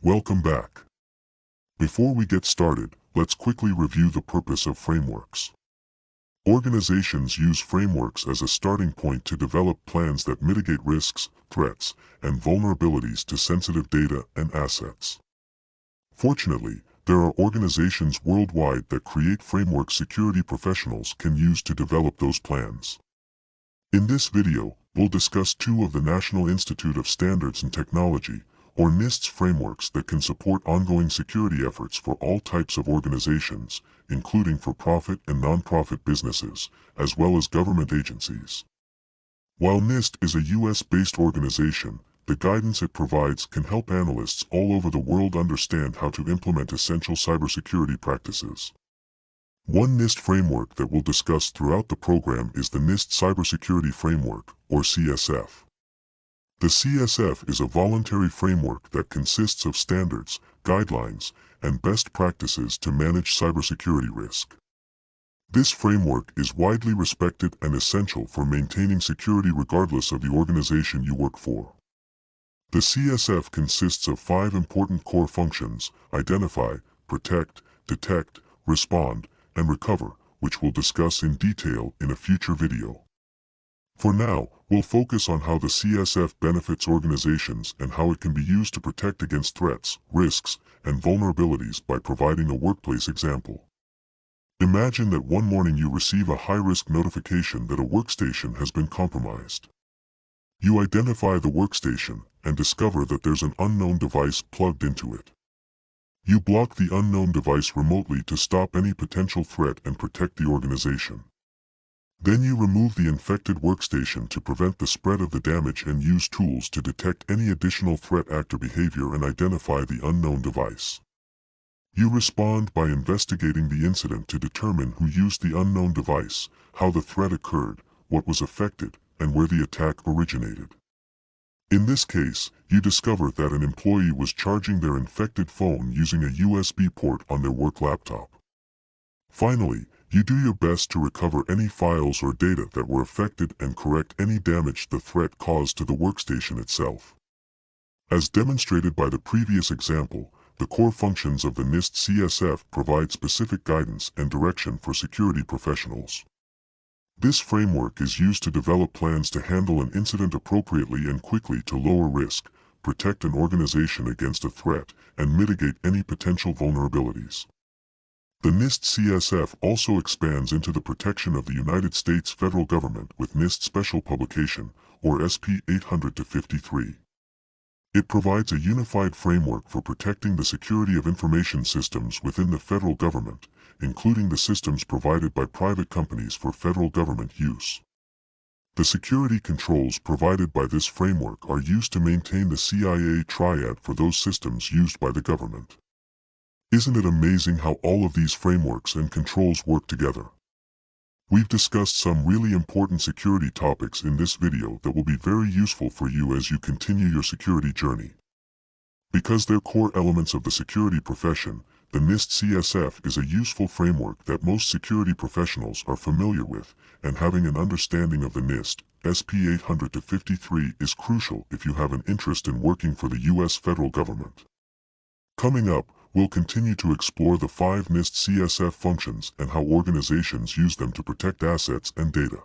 Welcome back. Before we get started, let's quickly review the purpose of frameworks. Organizations use frameworks as a starting point to develop plans that mitigate risks, threats, and vulnerabilities to sensitive data and assets. Fortunately, there are organizations worldwide that create frameworks security professionals can use to develop those plans. In this video, we'll discuss two of the National Institute of Standards and Technology, or NIST's frameworks that can support ongoing security efforts for all types of organizations, including for-profit and non-profit businesses, as well as government agencies. While NIST is a US-based organization, the guidance it provides can help analysts all over the world understand how to implement essential cybersecurity practices. One NIST framework that we'll discuss throughout the program is the NIST Cybersecurity Framework, or CSF. The CSF is a voluntary framework that consists of standards, guidelines, and best practices to manage cybersecurity risk. This framework is widely respected and essential for maintaining security regardless of the organization you work for. The CSF consists of 5 important core functions: identify, protect, detect, respond, and recover, which we'll discuss in detail in a future video. For now, we'll focus on how the CSF benefits organizations and how it can be used to protect against threats, risks, and vulnerabilities by providing a workplace example. Imagine that one morning you receive a high-risk notification that a workstation has been compromised. You identify the workstation and discover that there's an unknown device plugged into it. You block the unknown device remotely to stop any potential threat and protect the organization. Then you remove the infected workstation to prevent the spread of the damage and use tools to detect any additional threat actor behavior and identify the unknown device. You respond by investigating the incident to determine who used the unknown device, how the threat occurred, what was affected, and where the attack originated. In this case, you discover that an employee was charging their infected phone using a USB port on their work laptop. Finally, you do your best to recover any files or data that were affected and correct any damage the threat caused to the workstation itself. As demonstrated by the previous example, the core functions of the NIST CSF provide specific guidance and direction for security professionals. This framework is used to develop plans to handle an incident appropriately and quickly to lower risk, protect an organization against a threat, and mitigate any potential vulnerabilities. The NIST CSF also expands into the protection of the United States federal government with NIST Special Publication, or SP 800-53. It provides a unified framework for protecting the security of information systems within the federal government, including the systems provided by private companies for federal government use. The security controls provided by this framework are used to maintain the CIA triad for those systems used by the government. Isn't it amazing how all of these frameworks and controls work together? We've discussed some really important security topics in this video that will be very useful for you as you continue your security journey. Because they're core elements of the security profession, the NIST CSF is a useful framework that most security professionals are familiar with, and having an understanding of the NIST SP 800-53 is crucial if you have an interest in working for the US federal government. Coming up, we'll continue to explore the 5 NIST CSF functions and how organizations use them to protect assets and data.